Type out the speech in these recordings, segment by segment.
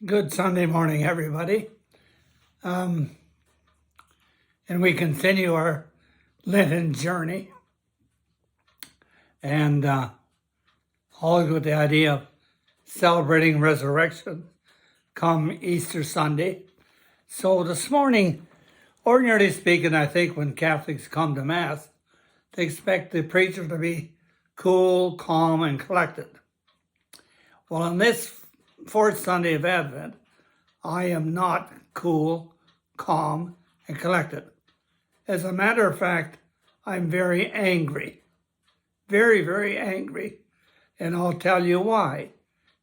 Good Sunday morning, everybody. And we continue our Lenten journey. And always with the idea of celebrating resurrection come Easter Sunday. So this morning, ordinarily speaking, I think when Catholics come to Mass, they expect the preacher to be cool, calm, and collected. Well, on this fourth Sunday of Advent, I am not cool, calm, and collected. As a matter of fact, I'm very angry. Very, very angry. And I'll tell you why.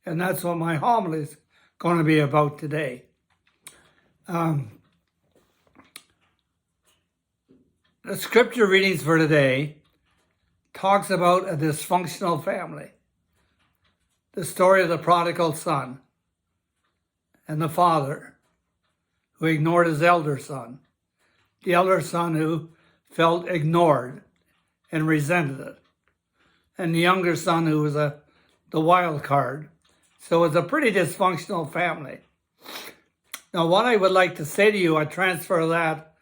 And that's what my homily is going to be about today. The scripture readings for today talks about a dysfunctional family. The story of the prodigal son and the father who ignored his elder son. The elder son who felt ignored and resented it. And the younger son who was the wild card. So it's a pretty dysfunctional family. Now what I would like to say to you, I transfer that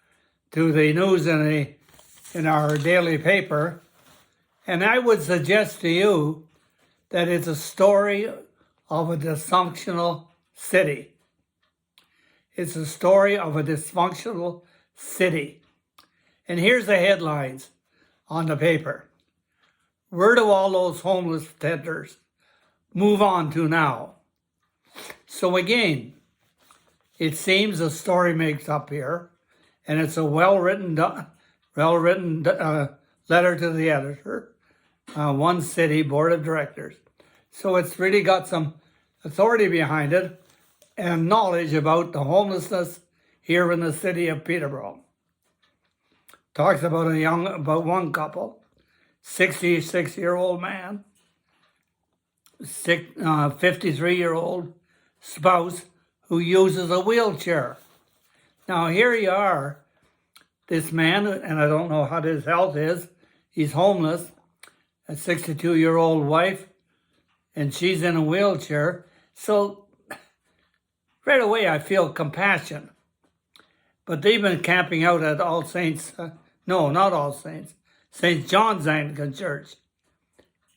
to the news in our daily paper. And I would suggest to you that it's a story of a dysfunctional city. It's a story of a dysfunctional city. And here's the headlines on the paper. Where do all those homeless tenders move on to now? So again, it seems a story makes up here, and it's a well-written letter to the editor. One city board of directors. So it's really got some authority behind it and knowledge about the homelessness here in the city of Peterborough. Talks about one couple, 66-year-old man, 53-year-old spouse who uses a wheelchair. Now here you are, this man, and I don't know how his health is, he's homeless, a 62-year-old wife, and she's in a wheelchair. So right away I feel compassion. But they've been camping out at All Saints, no, not All Saints, St. John's Anglican Church.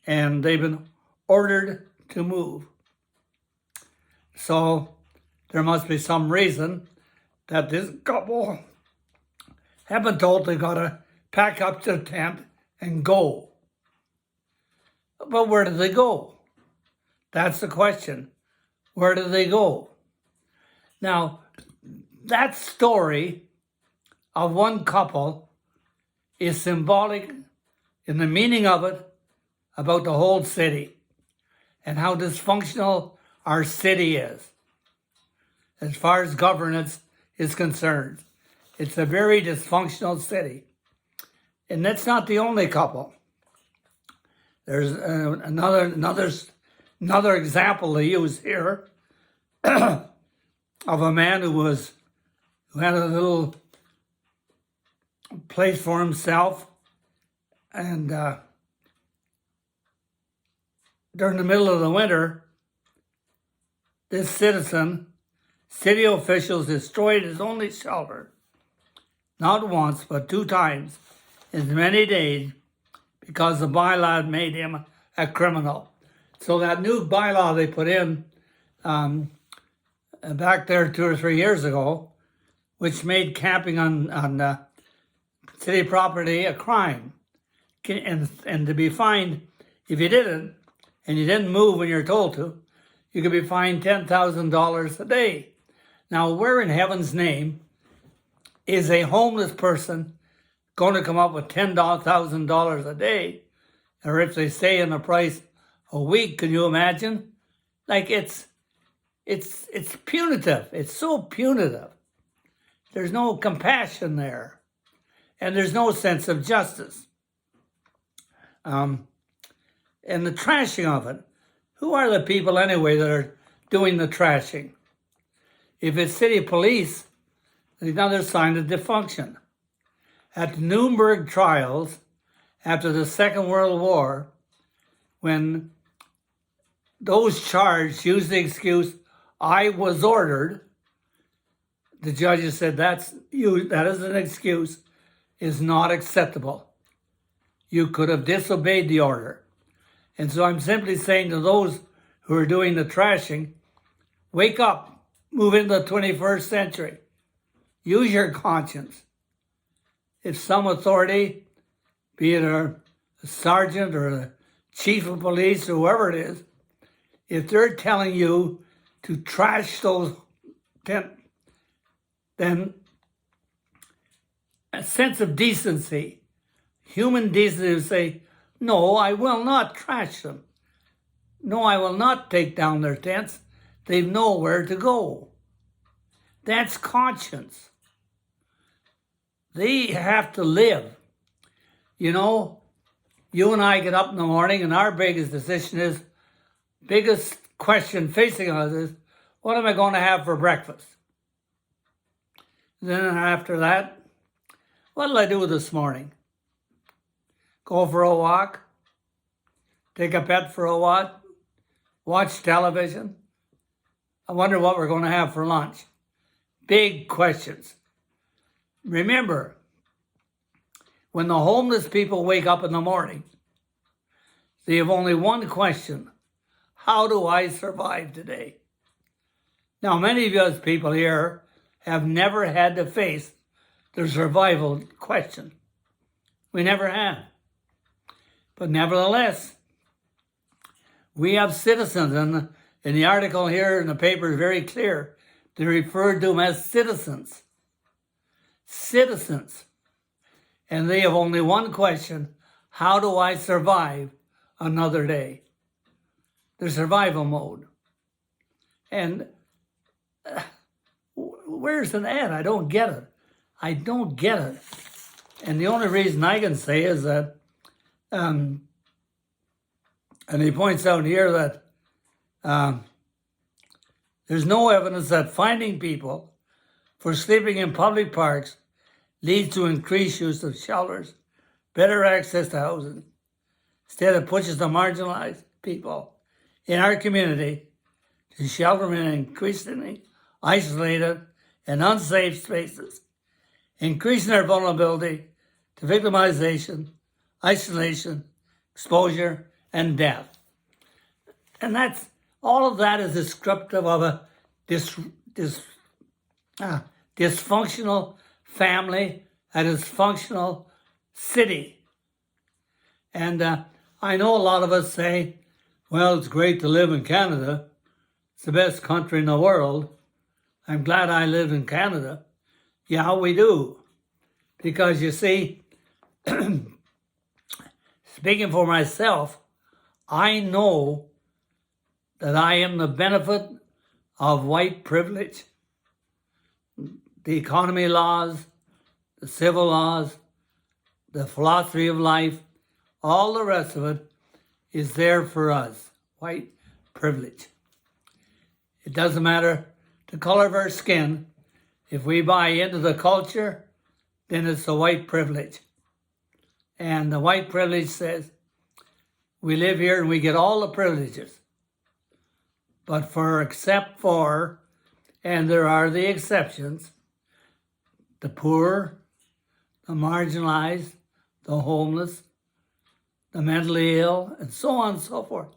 And they've been ordered to move. So there must be some reason that this couple have been told they got to pack up their tent and go. But where do they go? That's the question. Where do they go? Now, that story of one couple is symbolic in the meaning of it about the whole city and how dysfunctional our city is as far as governance is concerned. It's a very dysfunctional city. And that's not the only couple. There's another example they use here of a man who had a little place for himself, and during the middle of the winter, this city officials destroyed his only shelter, not once but 2 times in many days, because the bylaw made him a criminal. So that new bylaw they put in back there 2 or 3 years ago, which made camping on city property a crime, and to be fined if you didn't, and you didn't move when you're told to, you could be fined $10,000 a day. Now, where in heaven's name is a homeless person going to come up with $10,000 a day? Or if they stay in the price a week, can you imagine? Like it's punitive. It's so punitive. There's no compassion there. And there's no sense of justice. And the trashing of it. Who are the people anyway that are doing the trashing? If it's city police, there's another sign of dysfunction. At the Nuremberg trials, after the Second World War, when those charged used the excuse I was ordered. The judges said that is an excuse, is not acceptable. You could have disobeyed the order. And so I'm simply saying to those who are doing the trashing, wake up, move into the 21st century. Use your conscience. If some authority, be it a sergeant or a chief of police or whoever it is, if they're telling you to trash those, then a sense of decency, human decency, would say, no, I will not trash them. No, I will not take down their tents. They've nowhere to go. That's conscience. They have to live. You know, you and I get up in the morning and our biggest question facing us is, what am I going to have for breakfast? Then after that, what did I do this morning? Go for a walk? Take a pet for a walk? Watch television? I wonder what we're going to have for lunch. Big questions. Remember, when the homeless people wake up in the morning, they have only one question: how do I survive today? Now, many of us people here have never had to face the survival question. We never have. But nevertheless, we have citizens, and in the article here in the paper is very clear. They refer to them as citizens. Citizens. And they have only one question: how do I survive another day? Their survival mode. And where's it at? I don't get it. I don't get it. And the only reason I can say is that, and he points out here that there's no evidence that finding people for sleeping in public parks leads to increased use of shelters, better access to housing. Instead, it pushes the marginalized people in our community to shelter in increasingly isolated and unsafe spaces, increasing their vulnerability to victimization, isolation, exposure, and death. And all of that is descriptive of a dysfunctional family, a dysfunctional city. And I know a lot of us say, well, it's great to live in Canada. It's the best country in the world. I'm glad I live in Canada. Yeah, we do. Because you see, speaking for myself, I know that I am the benefit of white privilege. The economy laws, the civil laws, the philosophy of life, all the rest of it is there for us, white privilege. It doesn't matter the color of our skin. If we buy into the culture, then it's the white privilege. And the white privilege says, we live here and we get all the privileges. But except for, and there are the exceptions, the poor, the marginalized, the homeless, the mentally ill, and so on and so forth.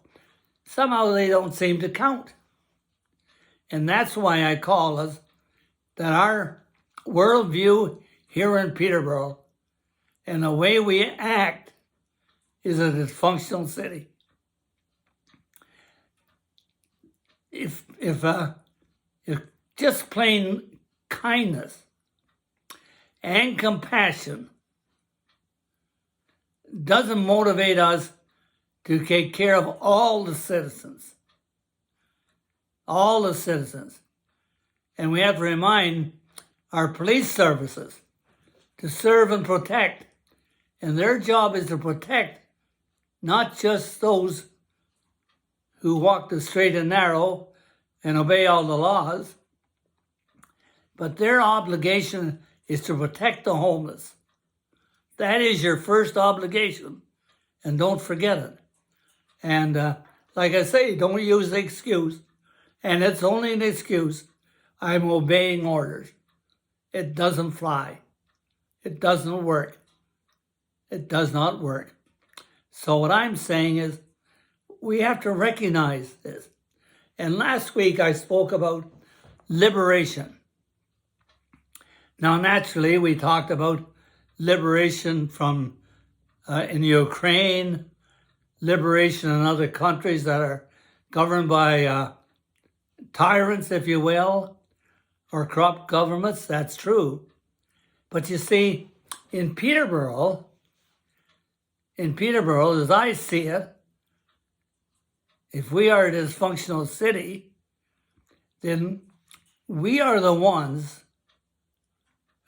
Somehow they don't seem to count. And that's why I call us that our worldview here in Peterborough and the way we act is a dysfunctional city. If just plain kindness and compassion doesn't motivate us to take care of all the citizens. All the citizens. And we have to remind our police services to serve and protect. And their job is to protect not just those who walk the straight and narrow and obey all the laws, but their obligation is to protect the homeless. That is your first obligation, and don't forget it. And like I say, don't use the excuse, And it's only an excuse. I'm obeying orders. It doesn't fly. It doesn't work. It does not work. So what I'm saying is we have to recognize this. And last week I spoke about liberation. Now, naturally, we talked about liberation from in Ukraine, liberation in other countries that are governed by tyrants, if you will, or corrupt governments. That's true. But you see, in Peterborough, as I see it, if we are a dysfunctional city, then we are the ones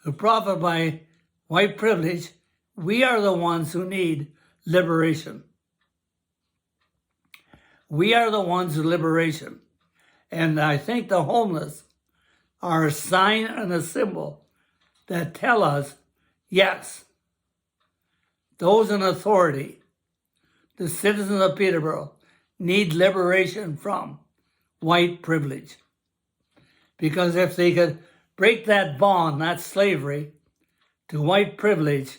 who profit by white privilege. We are the ones who need liberation. We are the ones who liberation. And I think the homeless are a sign and a symbol that tell us, yes, those in authority, the citizens of Peterborough, need liberation from white privilege. Because if they could break that bond, that slavery, to white privilege,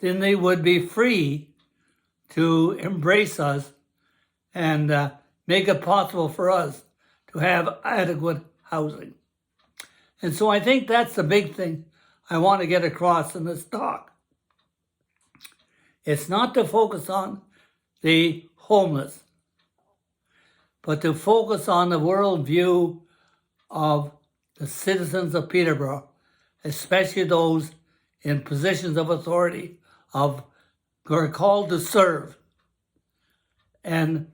then they would be free to embrace us and make it possible for us to have adequate housing. And so I think that's the big thing I want to get across in this talk. It's not to focus on the homeless, but to focus on the worldview of the citizens of Peterborough, especially those in positions of authority, who are called to serve. And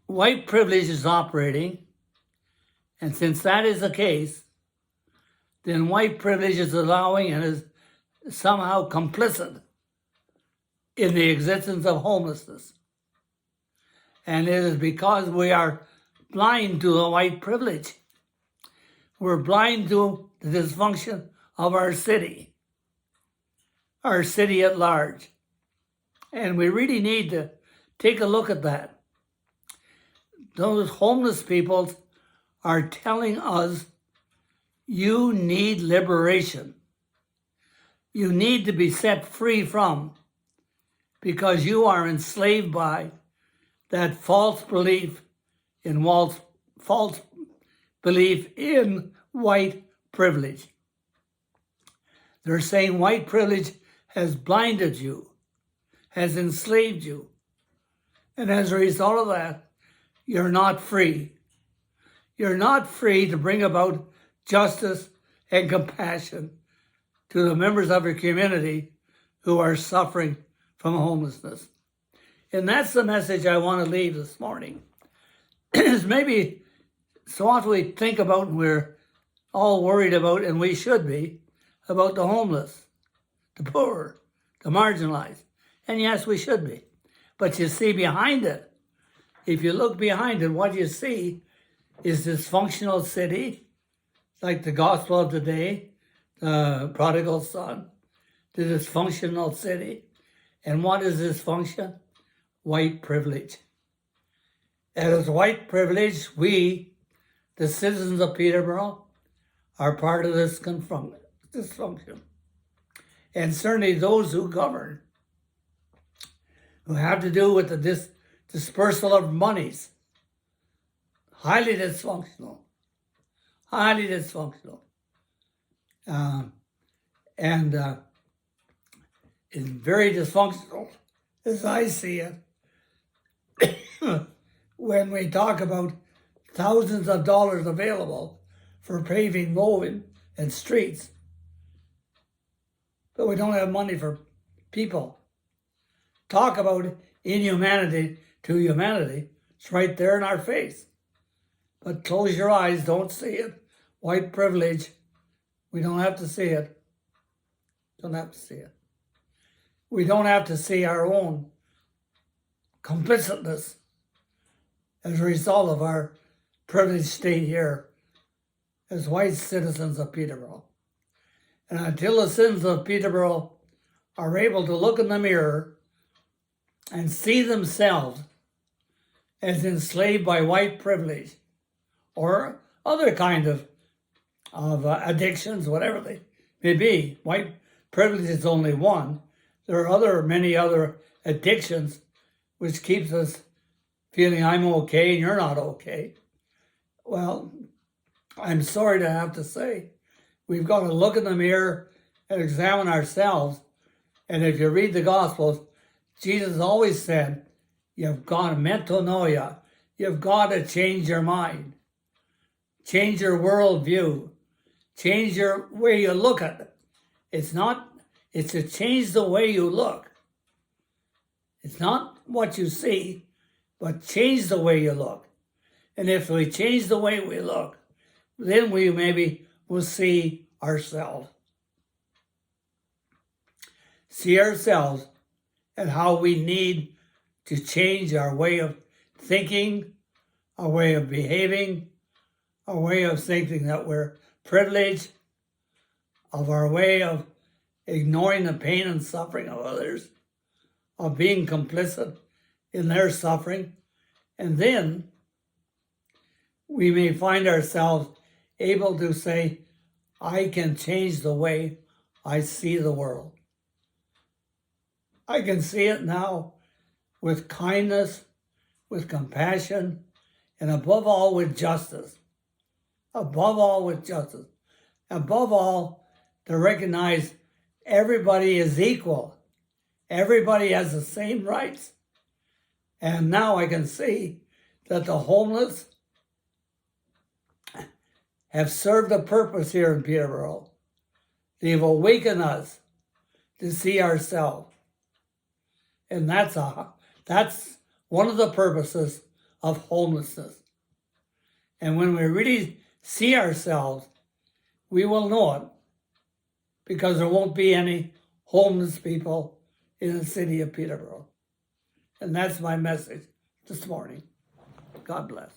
white privilege is operating, and since that is the case, then white privilege is allowing and is somehow complicit in the existence of homelessness. And it is because we are blind to the white privilege. We're blind to the dysfunction of our city at large. And we really need to take a look at that. Those homeless people are telling us, you need liberation. You need to be set free from, because you are enslaved by that false belief in white privilege. They're saying white privilege has blinded you, has enslaved you. And as a result of that, you're not free. You're not free to bring about justice and compassion to the members of your community who are suffering from homelessness. And that's the message I want to leave this morning. Is maybe so often we think about, and we're all worried about, and we should be, about the homeless, the poor, the marginalized. And yes, we should be. But you see behind it, if you look behind it, what you see is dysfunctional city, like the gospel of today, the prodigal son, the dysfunctional city. And what is dysfunction? White privilege. And as white privilege, we, the citizens of Peterborough, are part of this dysfunction. And certainly those who govern, who have to do with the dispersal of monies, highly dysfunctional. Highly dysfunctional. And it's very dysfunctional, as I see it, when we talk about thousands of dollars available for paving roads and streets, but we don't have money for people. Talk about inhumanity to humanity. It's right there in our face. But close your eyes, don't see it. White privilege, we don't have to see it. Don't have to see it. We don't have to see our own complicitness as a result of our privileged state here as white citizens of Peterborough. And until the citizens of Peterborough are able to look in the mirror and see themselves as enslaved by white privilege, or other kind of addictions, whatever they may be. White privilege is only one. There are many other addictions which keeps us feeling I'm okay and you're not okay. Well, I'm sorry to have to say, we've got to look in the mirror and examine ourselves. And if you read the Gospels, Jesus always said, you've got metanoia. You've got to change your mind. Change your worldview. Change your way you look at it. It's to change the way you look. It's not what you see, but change the way you look. And if we change the way we look, then we maybe will see ourselves. See ourselves and how we need to change our way of thinking, our way of behaving, our way of thinking that we're privileged, of our way of ignoring the pain and suffering of others, of being complicit in their suffering. And then we may find ourselves able to say, I can change the way I see the world. I can see it now with kindness, with compassion, and above all with justice. Above all with justice. Above all, to recognize everybody is equal. Everybody has the same rights. And now I can see that the homeless have served a purpose here in Peterborough. They've awakened us to see ourselves. And that's one of the purposes of homelessness. And when we really see ourselves, we will know it, because there won't be any homeless people in the city of Peterborough. And that's my message this morning. God bless.